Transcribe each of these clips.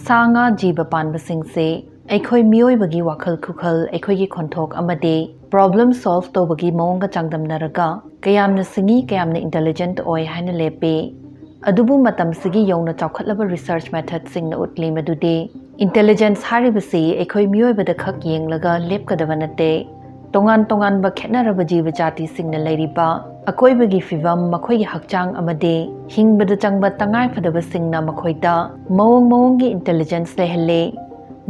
Sanga jiba panbasingse ꯑꯩꯈꯣꯏ ꯃꯤꯑꯣꯏꯕꯒꯤ ꯋꯥꯈꯜ ꯈꯨꯈꯜ ꯑꯩꯈꯣꯏꯒꯤ ꯈꯣꯟꯊꯣꯛ ꯑꯃꯗꯤ ꯄ꯭ꯔꯣꯕ꯭ꯂꯦꯝ ꯁꯣꯜꯚ ꯇꯧꯕꯒꯤ ꯃꯑꯣꯡꯒ ꯆꯥꯡꯗꯝꯅꯔꯒ ꯀꯌꯥꯝꯅ ꯁꯤꯡꯏ ꯀꯌꯥꯝꯅ ꯏꯟꯇꯦꯂꯤꯖꯦꯟꯠ ꯑꯣꯏ ꯍꯥꯏꯅ ꯂꯦꯞꯄꯤ ꯑꯗꯨꯕꯨ ꯃꯇꯝꯁꯤꯒꯤ ꯌꯧꯅ ꯆꯥꯎꯈꯠꯂꯕ ꯔꯤꯁꯔꯆ ꯃꯦꯊꯗꯁꯤꯡꯅ ꯎꯠꯂꯤ ꯃꯗꯨꯗꯤ ꯏꯟꯇꯦꯂꯤꯖꯦꯟꯁ ꯍꯥꯏꯔꯤꯕꯁꯤ ꯑꯩꯈꯣꯏ ꯃꯤꯑꯣꯏꯕꯗ ꯈꯛ ꯌꯦꯡꯂꯒ ꯂꯦꯞꯀꯗꯕ ꯅꯠꯇꯦ ꯇꯣꯉꯥꯟ ꯇꯣꯉꯥꯟꯕ ꯈꯦꯠꯅꯔꯕ ꯖꯤꯕ ꯖꯥꯇꯤꯁꯤꯡꯅ ꯂꯩꯔꯤꯕ ꯑꯀꯣꯏꯕꯒꯤ ꯐꯤꯚꯝ ꯃꯈꯣꯏꯒꯤ ꯍꯛꯆꯥꯡ ꯑꯃꯗꯤ ꯍꯤꯡꯕꯗ ꯆꯪꯕ ꯇꯉꯥꯏꯐꯗꯕꯁꯤꯡꯅ ꯃꯈꯣꯏꯗ ꯃꯑꯣꯡꯒꯤ ꯏꯟꯇꯦꯂꯤꯖꯦꯟꯁ ꯂꯩꯍꯜꯂꯤ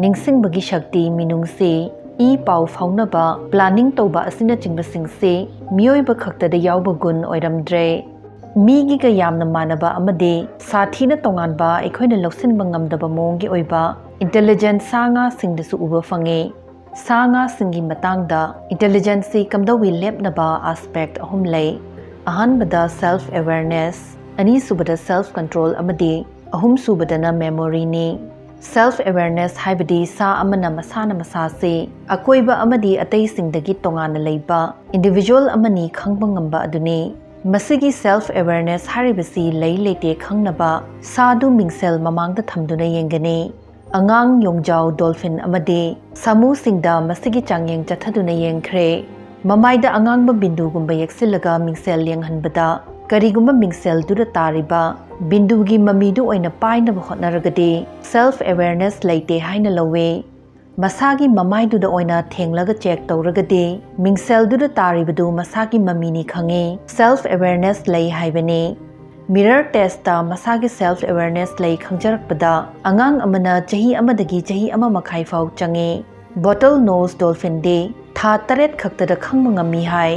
ꯅꯤꯡꯁꯤꯡꯕꯒꯤ ꯁꯛꯇꯤ ꯃꯤꯅꯨꯡꯁꯤ ꯏ ꯄꯥꯎ ꯐꯥꯎꯅꯕ ꯄ꯭ꯂꯥꯅꯤꯡ ꯇꯧꯕ ꯑꯁꯤꯅꯆꯤꯡꯕꯁꯤꯡꯁꯤ ꯃꯤꯑꯣꯏꯕ ꯈꯛꯇꯗ ꯌꯥꯎꯕ ꯒꯨꯟ ꯑꯣꯏꯔꯝꯗ꯭ꯔꯦ ꯃꯤꯒꯤꯒ ꯌꯥꯝꯅ ꯃꯥꯟꯅꯕ ꯑꯃꯗꯤ ꯁꯥꯊꯤꯅ ꯇꯣꯉꯥꯟꯕ ꯑꯩꯈꯣꯏꯅ ꯂꯧꯁꯤꯟꯕ ꯉꯝꯗꯕ ꯃꯑꯣꯡꯒꯤ ꯑꯣꯏꯕ ꯏꯟꯇꯦꯂꯤꯖꯦꯟꯠ ꯁꯥ ꯉꯥꯁꯤꯡꯗꯁꯨ ꯎꯕ ꯐꯪꯏ ꯁꯥ ꯉꯥꯁꯤꯡꯒꯤ ꯃꯇꯥꯡꯗ ꯏꯟꯇꯦꯂꯤꯖꯦꯟꯁꯁꯤ ꯀꯝꯗꯧꯋꯤ ꯂꯦꯞꯅꯕ ꯑꯦꯁꯄꯦꯛꯠ ꯑꯍꯨꯝ ꯂꯩ ꯑꯍꯥꯟꯕꯗ ꯁꯦꯜꯐ ꯑꯦꯋꯦꯌꯔꯅꯦꯁ ꯑꯅꯤꯁꯨꯕꯗ ꯁꯦꯜꯐ ꯀꯟꯇ꯭ꯔꯣꯜ ꯑꯃꯗꯤ ꯑꯍꯨꯝꯁꯨꯕꯗꯅ ꯃꯦꯃꯣꯔꯤꯅꯤ ꯁꯦꯜꯐ ꯑꯦꯋꯦꯌꯔꯅꯦꯁ ꯍꯥꯏꯕꯗꯤ ꯁꯥ ꯑꯃꯅ ꯃꯁꯥꯅ ꯃꯁꯥꯁꯤ ꯑꯀꯣꯏꯕ ꯑꯃꯗꯤ ꯑꯇꯩꯁꯤꯡꯗꯒꯤ ꯇꯣꯉꯥꯟꯅ ꯂꯩꯕ ꯏꯟꯗꯤꯚꯤꯖꯨꯋꯦꯜ ꯑꯃꯅꯤ ꯈꯪꯕ ꯉꯝꯕ ꯑꯗꯨꯅꯤ ꯃꯁꯤꯒꯤ ꯁꯦꯜꯐ ꯑꯦꯋꯦꯌꯔꯅꯦꯁ ꯍꯥꯏꯔꯤꯕꯁꯤ ꯂꯩ ꯂꯩꯇꯦ ꯈꯪꯅꯕ ꯁꯥꯗꯨ ꯃꯤꯡꯁꯦꯜ ꯃꯃꯥꯡꯗ ꯊꯝꯗꯨꯅ ꯌꯦꯡꯒꯅꯤ ꯑꯉꯥꯡ ꯌꯣꯡꯖꯥꯎ ꯗꯣꯜꯐꯤꯟ ꯑꯃꯗꯤ ꯁꯥꯃꯨꯁꯤꯡꯗ ꯃꯁꯤꯒꯤ ꯆꯥꯡꯌꯦꯡ ꯆꯠꯊꯗꯨꯅ ꯌꯦꯡꯈ꯭ꯔꯦ ꯃꯃꯥꯏꯗ ꯑꯉꯥꯡꯕ ꯕꯤꯟꯗꯨꯒꯨꯝꯕ ꯌꯦꯛꯁꯤꯜꯂꯒ ꯃꯤꯡꯁꯦꯜ ꯌꯦꯡꯍꯟꯕꯗ ꯀꯔꯤꯒꯨꯝꯕ ꯃꯤꯡꯁꯦꯜꯗꯨꯗ ꯇꯥꯔꯤꯕ ꯕꯤꯟꯗꯨꯒꯤ ꯃꯃꯤꯗꯨ ꯑꯣꯏꯅ ป้ꯥꯏꯅꯕ ꯍꯣꯠꯅꯔꯒꯗꯤ ꯁꯦꯜꯐ ꯑꯦꯋꯦꯌꯔꯅꯦꯁ ꯂꯩꯇꯦ ꯍꯥꯏꯅ ꯂꯧꯋꯤ ꯃꯁꯥꯒꯤ ꯃꯃꯥꯏꯗꯨꯗ ꯑꯣꯏꯅ ꯊꯦꯡꯂꯒ ꯆꯦꯛ ꯇꯧꯔꯒꯗꯤ ꯃꯤꯡꯁꯦꯜꯗꯨꯗ ꯇꯥꯔꯤꯕꯗꯨ ꯃꯁꯥꯒꯤ ꯃꯃꯤꯅꯤ ꯈꯪꯉꯤ ꯁꯦꯜꯐ ꯑꯦꯋꯦꯌꯔꯅꯦꯁ ꯂꯩ ꯍꯥꯏꯕꯅꯤ ꯃꯤꯔꯔ ꯇꯦꯁꯇ ꯃꯁꯥꯒꯤ ꯁꯦꯜꯐ ꯑꯦꯋꯦꯌꯔꯅꯦꯁ ꯂꯩ ꯈꯪꯖꯔꯛꯄꯗ ꯑꯉꯥꯡ ꯑꯃꯅ ꯆꯍꯤ ꯑꯃꯗꯒꯤ ꯆꯍꯤ ꯑꯃ ꯃꯈꯥꯏ ꯐꯥꯎ ꯆꯪꯉꯤ ꯕꯣꯇꯜ ꯅꯣꯁ ꯗꯣꯜꯐꯤꯟꯗꯤ ꯊꯥ 8 ꯈꯛꯇꯗ ꯈꯪꯕ ꯉꯝꯃꯤ ꯍꯥꯏ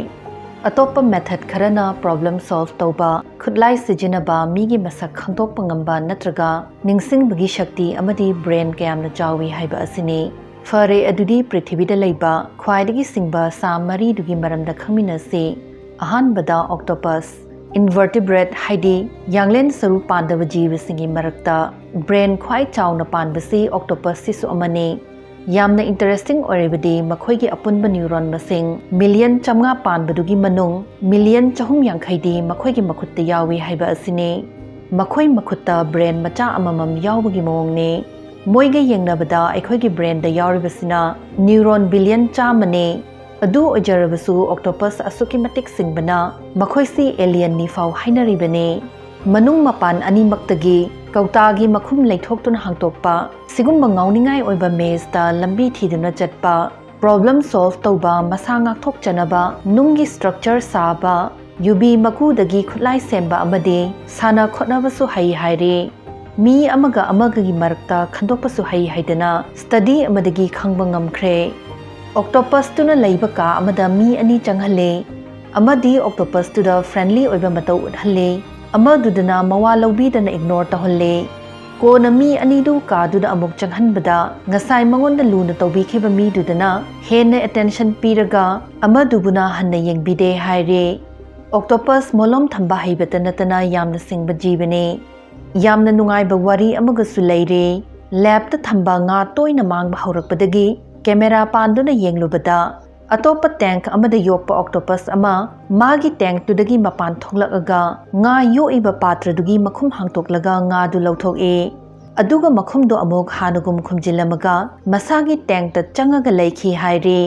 ꯑꯇꯣꯞꯄ ꯃꯦꯊꯗ ꯈꯔꯅ ꯄ꯭ꯔꯣꯕ꯭ꯂꯦꯝ ꯁꯣꯜꯚ ꯇꯧꯕ ꯈꯨꯠꯂꯥꯏ ꯁꯤꯖꯤꯟꯅꯕ ꯃꯤꯒꯤ ꯃꯁꯛ ꯈꯪꯗꯣꯛꯄ ꯉꯝꯕ ꯅꯠꯇ꯭ꯔꯒ ꯅꯤꯡꯁꯤꯡꯕꯒꯤ ꯁꯛꯇꯤ ꯑꯃꯗꯤ ꯕ꯭ꯔꯦꯟ ꯀꯌꯥꯝꯅ ꯆꯥꯎꯏ ꯍꯥꯏꯕ ꯑꯁꯤꯅꯤ ꯐꯔꯦ ꯑꯗꯨꯗꯤ ꯄ꯭ꯔꯤꯊꯤꯕꯤꯗ ꯂꯩꯕ ꯈ꯭ꯋꯥꯏꯗꯒꯤ ꯁꯤꯡꯕ ꯁꯥ ꯃꯔꯤꯗꯨꯒꯤ ꯃꯔꯝꯗ ꯈꯪꯃꯤꯟꯅꯁꯤ ꯑꯍꯥꯟꯕꯗ ꯑꯣꯛꯇꯣꯄꯁ ꯏꯟꯚꯔꯇꯤꯕ꯭ꯔꯦꯠ ꯍꯥꯏꯗꯤ ꯌꯥꯡꯂꯦꯟ ꯁꯔꯨ ꯄꯥꯟꯗꯕ ꯖꯤꯕꯁꯤꯡꯒꯤ ꯃꯔꯛꯇ ꯕ꯭ꯔꯦꯟ ꯈ꯭ꯋꯥꯏ ꯆꯥꯎꯅ ꯄꯥꯟꯕꯁꯤ ꯑꯣꯛꯇꯣꯄꯁꯁꯤꯁꯨ ꯑꯃꯅꯤ ꯌꯥꯝꯅ ꯏꯟꯇꯔꯦꯁꯇꯤꯡ ꯑꯣꯏꯔꯤꯕꯗꯤ ꯃꯈꯣꯏꯒꯤ ꯑꯄꯨꯟꯕ ꯅ꯭ꯌꯨꯔꯣꯟ ꯃꯁꯤꯡ ꯃꯤꯂꯤꯌꯟ 500 ꯄꯥꯟꯕꯗꯨꯒꯤ ꯃꯅꯨꯡ ꯃꯤꯂꯤꯌꯟ 450ꯗꯤ ꯃꯈꯣꯏꯒꯤ ꯃꯈꯨꯠꯇ ꯌꯥꯎꯏ ꯍꯥꯏꯕ ꯑꯁꯤꯅꯤ ꯃꯈꯣꯏ ꯃꯈꯨꯠꯇ ꯕ꯭ꯔꯦꯟ ꯃꯆꯥ ꯑꯃꯃꯝ ꯌꯥꯎꯕꯒꯤ ꯃꯑꯣꯡꯅꯤ ꯃꯣꯏꯒ ꯌꯦꯡꯅꯕꯗ ꯑꯩꯈꯣꯏꯒꯤ ꯕ꯭ꯔꯦꯟꯗ ꯌꯥꯎꯔꯤꯕꯁꯤꯅ ꯅ꯭ꯌꯨꯔꯣꯟ ꯕꯤꯂꯤꯌꯟ 100ꯅꯤ ꯑꯗꯨ ꯑꯣꯏꯖꯔꯕꯁꯨ ꯑꯣꯛꯇꯣꯄꯁ ꯑꯁꯨꯛꯀꯤ ꯃꯇꯤꯛ ꯁꯤꯡꯕꯅ ꯃꯈꯣꯏꯁꯤ ꯑꯦꯂꯤꯌꯟꯅꯤ ꯐꯥꯎ ꯍꯥꯏꯅꯔꯤꯕꯅꯤ ꯃꯅꯨꯡ ꯃꯄꯥꯟ ꯑꯅꯤꯃꯛꯇꯒꯤ ꯀꯧꯇꯥꯒꯤ ꯃꯈꯨꯝ ꯂꯩꯊꯣꯛꯇꯨꯅ ꯍꯥꯡꯇꯣꯛꯄ ꯁꯤꯒꯨꯝꯕ ꯉꯥꯎꯅꯤꯡꯉꯥꯏ ꯑꯣꯏꯕ ꯃꯦꯖꯇ ꯂꯝꯕꯤ ꯊꯤꯗꯨꯅ ꯆꯠꯄ ꯄ꯭ꯔꯣꯕ꯭ꯂꯦꯝ ꯁꯣꯜꯚ ꯇꯧꯕ ꯃꯁꯥ ꯉꯥꯛꯊꯣꯛꯆꯅꯕ ꯅꯨꯡꯒꯤ ꯁ꯭ꯇ꯭ꯔꯛꯆꯔ ꯁꯥꯕ ꯌꯨꯕꯤ ꯃꯀꯨꯗꯒꯤ ꯈꯨꯠꯂꯥꯏ ꯁꯦꯝꯕ ꯑꯃꯗꯤ ꯁꯥꯟꯅ ꯈꯣꯠꯅꯕꯁꯨ ꯍꯩ ꯍꯥꯏꯔꯤ ꯃꯤ ꯑꯃꯒ ꯑꯃꯒꯒꯤ ꯃꯔꯛꯇ ꯈꯟꯗꯣꯛꯄꯁꯨ ꯍꯩ ꯍꯥꯏꯗꯅ ꯁ꯭ꯇꯗꯤ ꯑꯃꯗꯒꯤ ꯈꯪꯕ ꯉꯝꯈ꯭ꯔꯦ ꯑꯣꯛꯇꯣꯄꯁꯇꯨꯅ ꯂꯩꯕ ꯀꯥ ꯑꯃꯗ ꯃꯤ 2 ꯆꯪꯍꯜꯂꯤ ꯑꯃꯗꯤ ꯑꯣꯛꯇꯣꯄꯁꯇꯨꯗ ꯐ꯭ꯔꯦꯟꯂꯤ ꯑꯣꯏꯕ ꯃꯇꯧ ꯎꯠꯍꯜꯂꯤ ꯑꯃꯗꯨꯗꯅ ꯃꯋꯥ ꯂꯧꯕꯤꯗꯅ ꯏꯒꯅꯣꯔ ꯇꯧꯍꯜꯂꯤ ꯀꯣꯟꯅ ꯃꯤ 2ꯗꯨ ꯀꯥꯗꯨꯗ ꯑꯃꯨꯛ ꯆꯪꯍꯟꯕꯗ ꯉꯁꯥꯏ ꯃꯉꯣꯟꯗ ꯂꯨꯅ ꯇꯧꯕꯤꯈꯤꯕ ꯃꯤꯗꯨꯗꯅ ꯍꯦꯟꯅ ꯑꯦꯇꯦꯟꯁꯟ ꯄꯤꯔꯒ ꯑꯃꯗꯨꯕꯨꯅ ꯍꯟꯅ ꯌꯦꯡꯕꯤꯗꯦ ꯍꯥꯏꯔꯤ ꯑꯣꯛꯇꯣꯄꯁ ꯃꯣꯂꯣꯝ ꯊꯝꯕ ꯍꯩꯕꯇ ꯅꯠꯇꯅ ꯌꯥꯝꯅ ꯁꯤꯡꯕ ꯖꯤꯕꯅꯤ ꯌꯥꯝꯅ ꯅꯨꯡꯉꯥꯏꯕ ꯋꯥꯔꯤ ꯑꯃꯒꯁꯨ ꯂꯩꯔꯤ ꯂꯦꯕꯇ ꯊꯝꯕ ꯉꯥ ꯇꯣꯏꯅ ꯃꯥꯡꯕ ꯍꯧꯔꯛꯄꯗꯒꯤ ꯀꯦꯃꯦꯔꯥ ꯄꯥꯟꯗꯨꯅ ꯌꯦꯡꯂꯨꯕꯗ ꯑꯇꯣꯞꯄ ꯇꯦꯡꯛ ꯑꯃꯗ ꯌꯣꯛꯄ ꯑꯣꯛꯇꯣꯄꯁ ꯑꯃ ꯃꯥꯒꯤ ꯇꯦꯡꯛꯇꯨꯗꯒꯤ ꯃꯄꯥꯟ ꯊꯣꯛꯂꯛꯑꯒ ꯉꯥ ꯌꯣꯛꯏꯕ ꯄꯥꯇ꯭ꯔꯗꯨꯒꯤ ꯃꯈꯨꯝ ꯍꯥꯡꯇꯣꯛꯂꯒ ꯉꯥꯗꯨ ꯂꯧꯊꯣꯛꯏ ꯑꯗꯨꯒ ꯃꯈꯨꯝꯗꯣ ꯑꯃꯨꯛ ꯍꯥꯟꯅꯒꯨꯝ ꯈꯨꯝꯖꯤꯜꯂꯝꯃꯒ ꯃꯁꯥꯒꯤ ꯇꯦꯡꯛꯇ ꯆꯪꯉꯒ ꯂꯩꯈꯤ ꯍꯥꯏꯔꯤ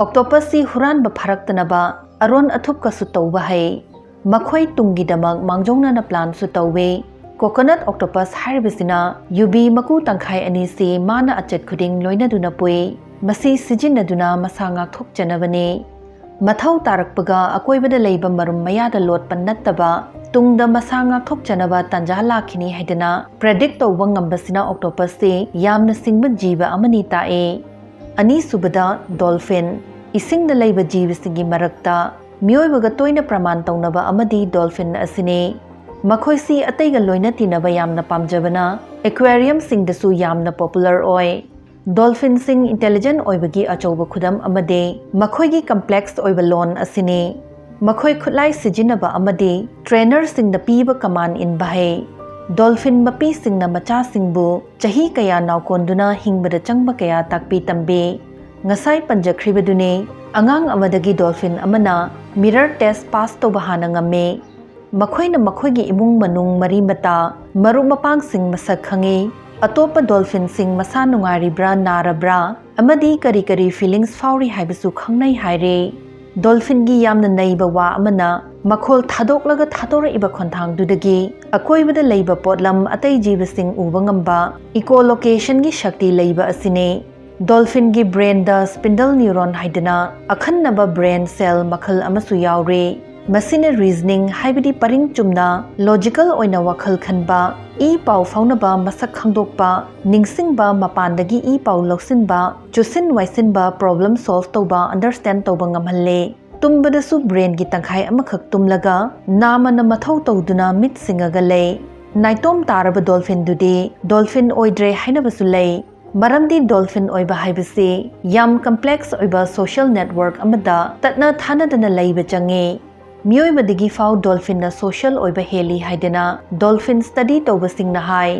ꯑꯣꯛꯇꯣꯄꯁꯁꯤ ꯍꯨꯔꯥꯟꯕ ꯐꯥꯔꯛꯇꯅꯕ ꯑꯔꯣꯟ ꯑꯊꯨꯞꯀꯁꯨ ꯇꯧꯕ ꯍꯩ ꯃꯈꯣꯏ ꯇꯨꯡꯒꯤꯗꯃꯛ ꯃꯥꯡꯖꯧꯅꯅ ꯄ꯭ꯂꯥꯟꯁꯨ ꯇꯧꯏ ꯀꯣꯀꯣꯅꯠ ꯑꯣꯛꯇꯣꯄꯁ ꯍꯥꯏꯔꯤꯕꯁꯤꯅ ꯌꯨꯕꯤ ꯃꯀꯨ ꯇꯪꯈꯥꯏ ꯑꯅꯤꯁꯤ ꯃꯥꯅ ꯑꯆꯦꯠ ꯈꯨꯗꯤꯡ ꯂꯣꯏꯅꯗꯨꯅ ꯄꯨꯏ ꯃꯁꯤ ꯁꯤꯖꯤꯟꯅꯗꯨꯅ ꯃꯁꯥ ꯉꯥꯛꯊꯣꯛꯆꯅꯕꯅꯤ ꯃꯊꯧ ꯇꯥꯔꯛꯄꯒ ꯑꯀꯣꯏꯕꯗ ꯂꯩꯕ ꯃꯔꯨꯝ ꯃꯌꯥꯗ ꯂꯣꯠꯄ ꯅꯠꯇꯕ ꯇꯨꯡꯗ ꯃꯁꯥ ꯉꯥꯛꯊꯣꯛꯆꯅꯕ ꯇꯥꯟꯖꯥ ꯂꯥꯛꯈꯤꯅꯤ ꯍꯥꯏꯗꯅ ꯄ꯭ꯔꯦꯗꯤꯛ ꯇꯧꯕ ꯉꯝꯕꯁꯤꯅ ꯑꯣꯛꯇꯣꯄꯁꯁꯤ ꯌꯥꯝꯅ ꯁꯤꯡꯕ ꯖꯤꯕ ꯑꯃꯅꯤ ꯇꯥꯛꯏ ꯑꯅꯤꯁꯨꯕꯗ ꯗꯣꯜꯐꯤꯟ ꯏꯁꯤꯡꯗ ꯂꯩꯕ ꯖꯤꯕꯁꯤꯡꯒꯤ ꯃꯔꯛꯇ ꯃꯤꯑꯣꯏꯕꯒ ꯇꯣꯏꯅ ꯄ꯭ꯔꯃꯥꯟ ꯇꯧꯅꯕ ꯑꯃꯗꯤ ꯗꯣꯜꯐꯤꯟ ꯑꯁꯤꯅꯤ ꯃꯈꯣꯏꯁꯤ ꯑꯇꯩꯒ ꯂꯣꯏꯅ ꯇꯤꯟꯅꯕ ꯌꯥꯝꯅ ꯄꯥꯝꯖꯕꯅ ꯑꯦꯀ꯭ꯋꯦꯔꯤꯌꯝꯁꯤꯡꯗꯁꯨ ꯌꯥꯝꯅ ꯄꯣꯄꯨꯂꯔ ꯑꯣꯏ ꯗꯣꯜꯐꯤꯟꯁꯤꯡ ꯏꯟꯇꯦꯂꯤꯖꯦꯟꯠ ꯑꯣꯏꯕꯒꯤ ꯑꯆꯧꯕ ꯈꯨꯗꯝ ꯑꯃꯗꯤ ꯃꯈꯣꯏꯒꯤ ꯀꯝꯄ꯭ꯂꯦꯛꯁ ꯑꯣꯏꯕ ꯂꯣꯟ ꯑꯁꯤꯅꯤ ꯃꯈꯣꯏ ꯈꯨꯠꯂꯥꯏ ꯁꯤꯖꯤꯟꯅꯕ ꯑꯃꯗꯤ ꯇ꯭ꯔꯦꯅꯔꯁꯤꯡꯗ ꯄꯤꯕ ꯀꯃꯥꯟ ꯏꯟꯕ ꯍꯩ ꯗꯣꯜꯐꯤꯟ ꯃꯄꯤꯁꯤꯡꯅ ꯃꯆꯥꯁꯤꯡꯕꯨ ꯆꯍꯤ ꯀꯌꯥ ꯅꯥꯎꯀꯣꯟꯗꯨꯅ ꯍꯤꯡꯕꯗ ꯆꯪꯕ ꯀꯌꯥ ꯇꯥꯛꯄꯤ ꯇꯝꯕꯤ ꯉꯁꯥꯏ ꯄꯟꯖꯈ꯭ꯔꯤꯕꯗꯨꯅꯤ ꯑꯉꯥꯡ ꯑꯃꯗꯒꯤ ꯗꯣꯜꯐꯤन ꯑꯃꯅ ꯃꯤꯔꯔ ꯇꯦꯁ ꯄꯥꯁ ꯇꯧꯕ ꯍꯥꯟꯅ ꯉꯝꯃꯤ ꯃꯈꯣꯏꯅ ꯃꯈꯣꯏꯒꯤ ꯏꯃꯨꯡ ꯃꯅꯨꯡ ꯃꯔꯤ ꯃꯇꯥ ꯃꯔꯨꯞ ꯃꯄꯥꯡꯁꯤꯡ ꯃꯁꯛ ꯈꯪꯏ ꯑꯇꯣꯞꯄ ꯗꯣꯜꯐꯤꯟꯁꯤꯡ ꯃꯁꯥ ꯅꯨꯡꯉꯥꯏꯔꯤꯕ꯭ꯔꯥ ꯅꯥꯔꯕ꯭ꯔꯥ ꯑꯃꯗꯤ ꯀꯔꯤ ꯀꯔꯤ ꯐꯤꯂꯤꯡꯁ ꯐꯥꯎꯔꯤ ꯍꯥꯏꯕꯁꯨ ꯈꯪꯅꯩ ꯍꯥꯏꯔꯦ꯫ ꯗꯣꯜꯐꯤꯟꯒꯤ ꯌꯥꯝꯅ ꯅꯩꯕ ꯋꯥ ꯑꯃꯅ ꯃꯈꯣꯜ ꯊꯥꯗꯣꯛꯂꯒ ꯊꯥꯗꯣꯔꯛꯏꯕ ꯈꯣꯟꯊꯥꯡꯗꯨꯗꯒꯤ ꯑꯀꯣꯏꯕꯗ ꯂꯩꯕ ꯄꯣꯠꯂꯝ ꯑꯇꯩ ꯖꯤꯕꯁꯤꯡ ꯎꯕ ꯉꯝꯕ ꯏꯀꯣꯂꯣꯀꯦꯁꯟꯒꯤ ꯁꯛꯇꯤ ꯂꯩꯕ ꯑꯁꯤꯅꯤ꯫ ꯗꯣꯜꯐꯤꯟꯒꯤ ꯕ꯭ꯔꯦꯟꯗ ꯁ꯭ꯄꯤꯟꯗꯜ ꯅ꯭ꯌꯨꯔꯣꯟ ꯍꯥꯏꯗꯅ ꯑꯈꯟꯅꯕ ꯕ꯭ꯔꯦꯟ ꯁꯦꯜ ꯃꯈꯜ ꯑꯃꯁꯨ ꯌꯥꯎꯔꯤ꯫ ꯃꯁꯤꯅ ꯔꯤꯖꯅꯤꯡ ꯍꯥꯏꯕꯗꯤ ꯄꯔꯤꯡ ꯆꯨꯝꯅ ꯂꯣꯖꯤꯀꯦꯜ ꯑꯣꯏꯅ ꯋꯥꯈꯜ ꯈꯟꯕ, ꯏ ꯄꯥꯎ ꯐꯥꯎꯅꯕ, ꯃꯁꯛ ꯈꯪꯗꯣꯛꯄ, ꯅꯤꯡꯁꯤꯡꯕ, ꯃꯄꯥꯟꯗꯒꯤ ꯏ ꯄꯥꯎ ꯂꯧꯁꯤꯟꯕ, ꯆꯨꯁꯤꯟ ꯋꯥꯏꯁꯤꯟꯕ, ꯄ꯭ꯔꯣꯕ꯭ꯂꯦꯝ ꯁꯣꯜꯚ ꯇꯧꯕ, ꯑꯟꯗꯔꯁ꯭ꯇꯦꯟꯗ ꯇꯧꯕ ꯉꯝꯍꯜꯂꯦ꯫ ꯇꯨꯝꯕꯗꯁꯨ ꯕ꯭ꯔꯦꯟꯒꯤ ꯇꯪꯈꯥꯏ ꯑꯃꯈꯛ ꯇꯨꯝꯂꯒ ꯅꯥꯃꯅ ꯃꯊꯧ ꯇꯧꯗꯨꯅ ꯃꯤꯠ ꯁꯤꯡꯉꯒ ꯂꯩ꯫ ꯅꯥꯏꯇꯣꯝ ꯇꯥꯔꯕ ꯗꯣꯜꯐꯤꯟꯗꯨꯗꯤ ꯗꯣꯜꯐꯤꯟ ꯑꯣꯏꯗ꯭ꯔꯦ ꯍꯥꯏꯅꯕꯁꯨ ꯂꯩ꯫ ꯃꯔꯝꯗꯤ ꯗꯣꯜꯐꯤꯟ ꯑꯣꯏꯕ ꯍꯥꯏꯕꯁꯤ ꯌꯥꯝ ꯀꯝꯄ꯭ꯂꯦꯛꯁ ꯑꯣꯏꯕ ꯁꯣꯁꯤꯌꯦꯜ ꯅꯦꯠꯋꯥꯔꯛ ꯑꯃꯗ ꯇꯠꯅ ꯊꯥꯅꯗꯅ ꯂꯩꯕ ꯆꯪꯉꯤ꯫ ꯃꯤꯑꯣꯏꯕꯗꯒꯤ ꯐꯥꯎ ꯗꯣꯜꯐꯤꯟꯅ ꯁꯣꯁꯤꯌꯦꯜ ꯑꯣꯏꯕ ꯍꯦꯜꯂꯤ ꯍꯥꯏꯗꯅ ꯗꯣꯜꯐꯤꯟ ꯁ꯭ꯇꯗꯤ ꯇꯧꯕꯁꯤꯡꯅ ꯍꯥꯏ꯫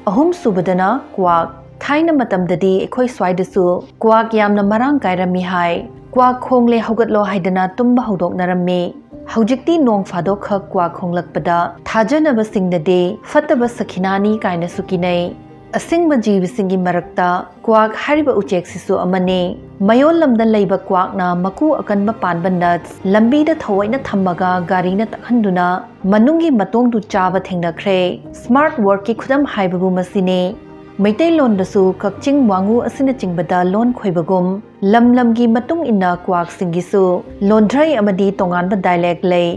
ꯑꯍꯨꯝꯁꯨꯕꯗꯅ ꯀ꯭ꯋꯥꯛ꯫ ꯊꯥꯏꯅ ꯃꯇꯝꯗꯗꯤ ꯑꯩꯈꯣꯏ ꯁ꯭ꯋꯥꯏꯗꯁꯨ ꯀ꯭ꯋꯥꯛ ꯌꯥꯝꯅ ꯃꯔꯥꯡ ꯀꯥꯏꯔꯝꯃꯤ ꯍꯥꯏ꯫ ꯀ꯭ꯋꯥꯛ ꯈꯣꯡꯂꯦ ꯍꯧꯒꯠꯂꯣ ꯍꯥꯏꯗꯅ ꯇꯨꯝꯕ ꯍꯧꯗꯣꯛꯅꯔꯝꯃꯤ꯫ ꯍꯧꯖꯤꯛꯇꯤ ꯅꯣꯡ ꯐꯥꯗꯣꯛꯈꯛ ꯀ꯭ꯋꯥꯛ ꯈꯣꯡꯂꯛꯄꯗ ꯊꯥꯖꯅꯕꯁꯤꯡꯅꯗꯤ ꯐꯠꯇꯕ ꯁꯈꯤꯅꯥꯅꯤ ꯀꯥꯏꯅꯁꯨ ꯀꯤꯅꯩ꯫ ꯑꯁꯤꯡꯕ ꯖꯤꯕꯁꯤꯡꯒꯤ ꯃꯔꯛꯇ ꯀ꯭ꯋꯥꯛ ꯍꯥꯏꯔꯤꯕ ꯎꯆꯦꯛꯁꯤꯁꯨ ꯑꯃꯅꯤ꯫ ꯃꯌꯣꯜ ꯂꯝꯗ ꯂꯩꯕ ꯀ꯭ꯋꯥꯛꯅ ꯃꯀꯨ ꯑꯀꯟꯕ ꯄꯥꯟꯕ ꯅꯠꯁ ꯂꯝꯕꯤꯗ ꯊꯑꯣꯏꯅ ꯊꯝꯃꯒ ꯒꯥꯔꯤꯅ ꯇꯛꯍꯟꯗꯨꯅ ꯃꯅꯨꯡꯒꯤ ꯃꯇꯣꯡꯗꯨ ꯆꯥꯕ ꯊꯦꯡꯅꯈ꯭ꯔꯦ꯫ ꯁ꯭ꯃꯥꯔꯠ ꯋꯥꯔꯛꯀꯤ ꯈꯨꯗꯝ ꯍꯥꯏꯕꯕꯨ ꯃꯁꯤꯅꯤ꯫ ꯃꯩꯇꯩꯂꯣꯟꯗꯁꯨ ꯀꯛꯆꯤꯡ ꯋꯥꯡꯉꯨ ꯑꯁꯤꯅꯆꯤꯡꯕꯗ ꯂꯣꯟ ꯈꯣꯏꯕꯒꯨꯝ ꯂꯝ ꯂꯝꯒꯤ ꯃꯇꯨꯡ ꯏꯟꯅ ꯀ꯭ꯋꯥꯛꯁꯤꯡꯒꯤꯁꯨ ꯂꯣꯟꯊ꯭ꯔꯩ ꯑꯃꯗꯤ ꯇꯣꯉꯥꯟꯕ ꯗꯥꯏꯂꯦꯛ ꯂꯩ꯫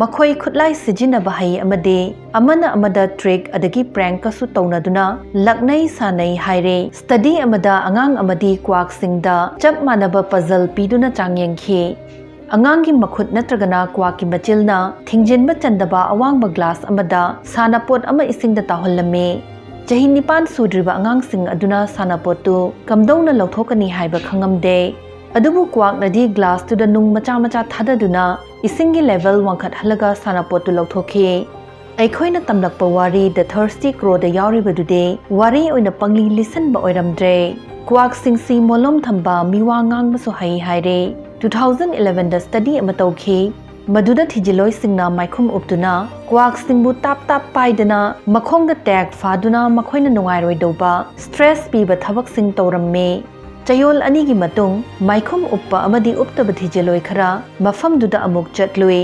ꯃꯈꯣꯏ ꯈꯨꯠꯂꯥꯏ ꯁꯤꯖꯤꯟꯅꯕ ꯍꯩ ꯑꯃꯗꯤ ꯑꯃꯅ ꯑꯃꯗ ꯇ꯭ꯔꯤꯛ ꯑꯗꯒꯤ ꯄ꯭ꯔꯦꯡꯀꯁꯨ ꯇꯧꯅꯗꯨꯅ ꯂꯛꯅꯩ ꯁꯥꯅꯩ ꯍꯥꯏꯔꯦ꯫ ꯁ꯭ꯇꯗꯤ ꯑꯃꯗ ꯑꯉꯥꯡ ꯑꯃꯗꯤ ꯀ꯭ꯋꯥꯛꯁꯤꯡꯗ ꯆꯞ ꯃꯥꯟꯅꯕ ꯄꯖꯜ ꯄꯤꯗꯨꯅ ꯆꯥꯡꯌꯦꯡꯈꯤ꯫ ꯑꯉꯥꯡꯒꯤ ꯃꯈꯨꯠ ꯅꯠꯇ꯭ꯔꯒꯅ ꯀ꯭ꯋꯥꯛꯀꯤ ꯃꯆꯤꯜꯅ ꯊꯤꯡꯖꯤꯟꯕ ꯆꯟꯗꯕ ꯑꯋꯥꯡꯕ ꯒ꯭ꯂꯥꯁ ꯑꯃꯗ ꯁꯥꯟꯅꯄꯣꯠ ꯑꯃ ꯏꯁꯤꯡꯗ ꯇꯥꯎꯍꯜꯂꯝꯃꯤ꯫ ꯆꯍꯤ 9 ꯁꯨꯗ꯭ꯔꯤꯕ ꯑꯉꯥꯡꯁꯤꯡ ꯑꯗꯨꯅ ꯁꯥꯟꯅꯄꯣꯠꯇꯨ ꯀꯝꯗꯧꯅ ꯂꯧꯊꯣꯛꯀꯅꯤ ꯍꯥꯏꯕ ꯈꯪꯉꯝꯗꯦ꯫ ꯑꯗꯨꯕꯨ ꯀ꯭ꯋꯥꯛꯅꯗꯤ ꯒ꯭ꯂꯥꯁꯇꯨꯗ ꯅꯨꯡ ꯃꯆꯥ ꯃꯆꯥ ꯊꯥꯗꯗꯨꯅ ꯏꯁꯤꯡꯒꯤ ꯂꯦꯚꯦꯜ ꯋꯥꯡꯈꯠꯍꯜꯂꯒ ꯁꯥꯟꯅꯄꯣꯠꯇꯨ ꯂꯧꯊꯣꯛꯈꯤ꯫ ꯑꯩꯈꯣꯏꯅ ꯇꯝꯂꯛꯄ ꯋꯥꯔꯤ ꯗ ꯊꯔꯁꯇꯤ ꯀ꯭ꯔꯣꯗ ꯌꯥꯎꯔꯤꯕꯗꯨꯗꯤ ꯋꯥꯔꯤ ꯑꯣꯏꯅ ꯄꯪꯂꯤ ꯂꯤꯁꯟꯕ ꯑꯣꯏꯔꯝꯗ꯭ꯔꯦ꯫ ꯀ꯭ꯋꯥꯛꯁꯤꯡꯁꯤ ꯃꯣꯂꯣꯝ ꯊꯝꯕ, ಮಿꯋꯥ ꯉꯥꯡꯕꯁꯨ ꯍꯩ ꯍꯥꯏꯔꯦ꯫ 2011ꯗ ꯁ꯭ꯇꯗꯤ ꯑꯃ ꯇꯧꯈꯤ꯫ ꯃꯗꯨꯗ ꯊꯤꯖꯤꯜꯂꯣꯏꯁꯤꯡꯅ ꯃꯥꯏꯈꯨꯝ ꯎꯞꯇꯨꯅ ꯀ꯭ꯋꯥꯛꯁꯤꯡꯕꯨ ꯇꯥꯞ ꯇꯥꯞ ꯄꯥꯏꯗꯅ ꯃꯈꯣꯡꯗ ꯇꯦꯒ ꯐꯥꯗꯨꯅ ꯃꯈꯣꯏꯅ ꯅꯨꯡꯉꯥꯏꯔꯣꯏꯗꯧꯕ ꯁ꯭ꯇ꯭ꯔꯦꯁ ꯄꯤꯕ ꯊꯕꯛꯁꯤꯡ ꯇꯧꯔꯝꯃꯤ꯫ ꯆꯌꯣꯜ 2ꯒꯤ ꯃꯇꯨꯡ ꯃꯥꯏꯈꯨꯝ ꯎꯞꯄ ꯑꯃꯗꯤ ꯎꯞꯇꯕ ꯊꯤꯖꯤꯜꯂꯣꯏ ꯈꯔ ꯃꯐꯝꯗꯨꯗ ꯑꯃꯨꯛ ꯆꯠꯂꯨꯏ꯫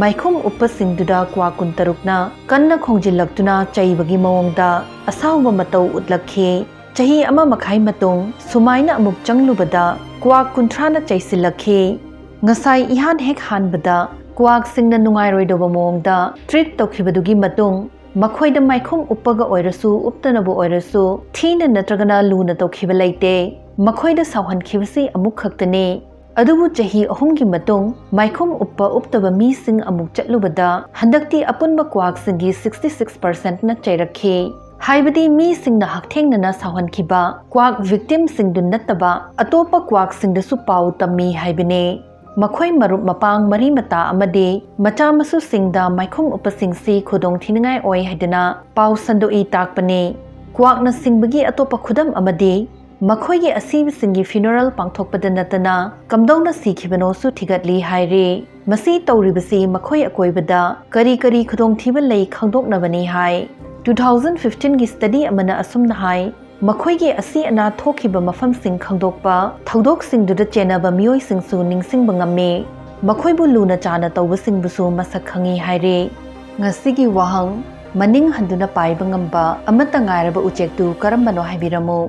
ꯃꯥꯏꯈꯨꯝ ꯎꯞꯄꯁꯤꯡꯗꯨꯗ ꯀ꯭ꯋꯥꯛ 16ꯅ ꯀꯟꯅ ꯈꯣꯡꯖꯤꯜꯂꯛꯇꯨꯅ ꯆꯩꯕꯒꯤ ꯃꯑꯣꯡꯗ ꯑꯁꯥꯎꯕ ꯃꯇꯧ ꯎꯠꯂꯛꯈꯤ꯫ ꯆꯍꯤ 1.5 ꯃꯇꯨꯡ ꯁꯨꯃꯥꯏꯅ ꯑꯃꯨꯛ ꯆꯪꯂꯨꯕꯗ ꯀ꯭ꯋꯥꯛ 30ꯅ ꯆꯩꯁꯤꯜꯂꯛꯈꯤ꯫ ꯉꯁꯥꯏ ꯏꯍꯥꯟ ꯍꯦꯛ ꯍꯥꯟꯕꯗ ꯀ꯭ꯋꯥꯛꯁꯤꯡꯅ ꯅꯨꯡꯉꯥꯏꯔꯣꯏꯗꯧꯕ ꯃꯑꯣꯡꯗ ꯇ꯭ꯔꯤꯠ ꯇꯧꯈꯤꯕꯗꯨꯒꯤ ꯃꯇꯨꯡ ꯃꯈꯣꯏꯗ ꯃꯥꯏꯈꯨꯝ ꯎꯞꯄꯒ ꯑꯣꯏꯔꯁꯨ ꯎꯞꯇꯅꯕꯨ ꯑꯣꯏꯔꯁꯨ ꯊꯤꯅ ꯅꯠꯇ꯭ꯔꯒꯅ ꯂꯨꯅ ꯇꯧꯈꯤꯕ ꯂꯩꯇꯦ꯫ ꯃꯈꯣꯏꯗ ꯁꯥꯎꯍꯟꯈꯤꯕꯁꯤ ꯑꯃꯨꯛ ꯈꯛꯇꯅꯤ꯫ ꯑꯗꯨꯕꯨ ꯆꯍꯤ 3ꯒꯤ ꯃꯇꯨꯡ ꯃꯥꯏꯈꯨꯝ ꯎꯞꯄ ꯎꯞꯇꯕ ꯃꯤꯁꯤꯡ ꯑꯃꯨꯛ ꯆꯠꯂꯨꯕꯗ ꯍꯟꯗꯛꯇꯤ ꯑꯄꯨꯟꯕ ꯀ꯭ꯋꯥꯛꯁꯤꯡꯒꯤ 66%ꯅ ꯆꯩꯔꯛꯈꯤ꯫ ꯍꯥꯏꯕꯗꯤ ꯃꯤꯁꯤꯡꯅ ꯍꯛꯊꯦꯡꯅꯅ ꯁꯥꯎꯍꯟꯈꯤꯕ ꯀ꯭ꯋꯥꯛ ꯚꯤꯛꯇꯤꯝꯁꯤꯡꯗꯨ ꯅꯠꯇꯕ ꯑꯇꯣꯞꯄ ꯀ꯭ꯋꯥꯛꯁꯤꯡꯗꯁꯨ ꯄꯥꯎ ꯇꯝꯃꯤ ꯍꯥꯏꯕꯅꯤ꯫ ꯃꯈꯣꯏ ꯃꯔꯨꯞ ꯃꯄꯥꯡ ꯃꯔꯤ ꯃꯇꯥ ꯑꯃꯗꯤ ꯃꯆꯥ ꯃꯁꯨꯁꯤꯡꯗ ꯃꯥꯏꯈꯨꯝ ꯎꯞꯄꯁꯤꯡꯁꯤ ꯈꯨꯗꯣꯡꯊꯤꯅꯤꯡꯉꯥꯏ ꯑꯣꯏ ꯍꯥꯏꯗꯅ ꯄꯥꯎ ꯁꯟꯗꯣꯛꯏ ꯇꯥꯛꯄꯅꯤ꯫ ꯀ꯭ꯋꯥꯛꯅ ꯁꯤꯡꯕꯒꯤ ꯑꯇꯣꯞꯄ ꯈꯨꯗꯝ ꯑꯃꯗꯤ ꯃꯈꯣꯏꯒꯤ ꯑꯁꯤꯕꯁꯤꯡꯒꯤ ꯐ꯭ꯌꯨꯅꯔꯦꯜ ꯄꯥꯡꯊꯣꯛꯄꯗ ꯅꯠꯇꯅ ꯀꯝꯗꯧꯅ ꯁꯤꯈꯤꯕꯅꯣꯁꯨ ꯊꯤꯒꯠꯂꯤ ꯍꯥꯏꯔꯤ꯫ ꯃꯁꯤ ꯇꯧꯔꯤꯕꯁꯤ ꯃꯈꯣꯏ ꯑꯀꯣꯏꯕꯗ ꯀꯔꯤ ꯀꯔꯤ ꯈꯨꯗꯣꯡꯊꯤꯕ ꯂꯩ ꯈꯪꯗꯣꯛꯅꯕꯅꯤ ꯍꯥꯏ꯫ 2015ꯒꯤ ꯁ꯭ꯇꯗꯤ ꯑꯃꯅ ꯑꯁꯨꯝꯅ ꯍꯥꯏ꯫ ꯃꯈꯣꯏꯒꯤ ꯑꯁꯤ ꯑꯅꯥ ꯊꯣꯛꯈꯤꯕ ꯃꯐꯝꯁꯤꯡ ꯈꯪꯗꯣꯛꯄ, ꯊꯧꯗꯣꯛꯁꯤꯡꯗꯨꯗ ꯆꯦꯟꯅꯕ ꯃꯤꯑꯣꯏꯁꯤꯡꯁꯨ ꯅꯤꯡꯁꯤꯡꯕ ꯉꯝꯃꯤ꯫ ꯃꯈꯣꯏꯕꯨ ꯂꯨꯅ ꯆꯥꯅ ꯇꯧꯕꯁꯤꯡꯕꯨꯁꯨ ꯃꯁꯛ ꯈꯪꯉꯤ ꯍꯥꯏꯔꯤ꯫ ꯉꯁꯤꯒꯤ ꯋꯥꯍꯪ: ꯃꯅꯤꯡ ꯍꯟꯗꯨꯅ ꯄꯥꯏꯕ ꯉꯝꯕ ꯑꯃꯠꯇ ꯉꯥꯏꯔꯕ ꯎꯆꯦꯛꯇꯨ ꯀꯔꯝꯕꯅꯣ ꯍꯥꯏꯕꯤꯔꯝꯃꯨ꯫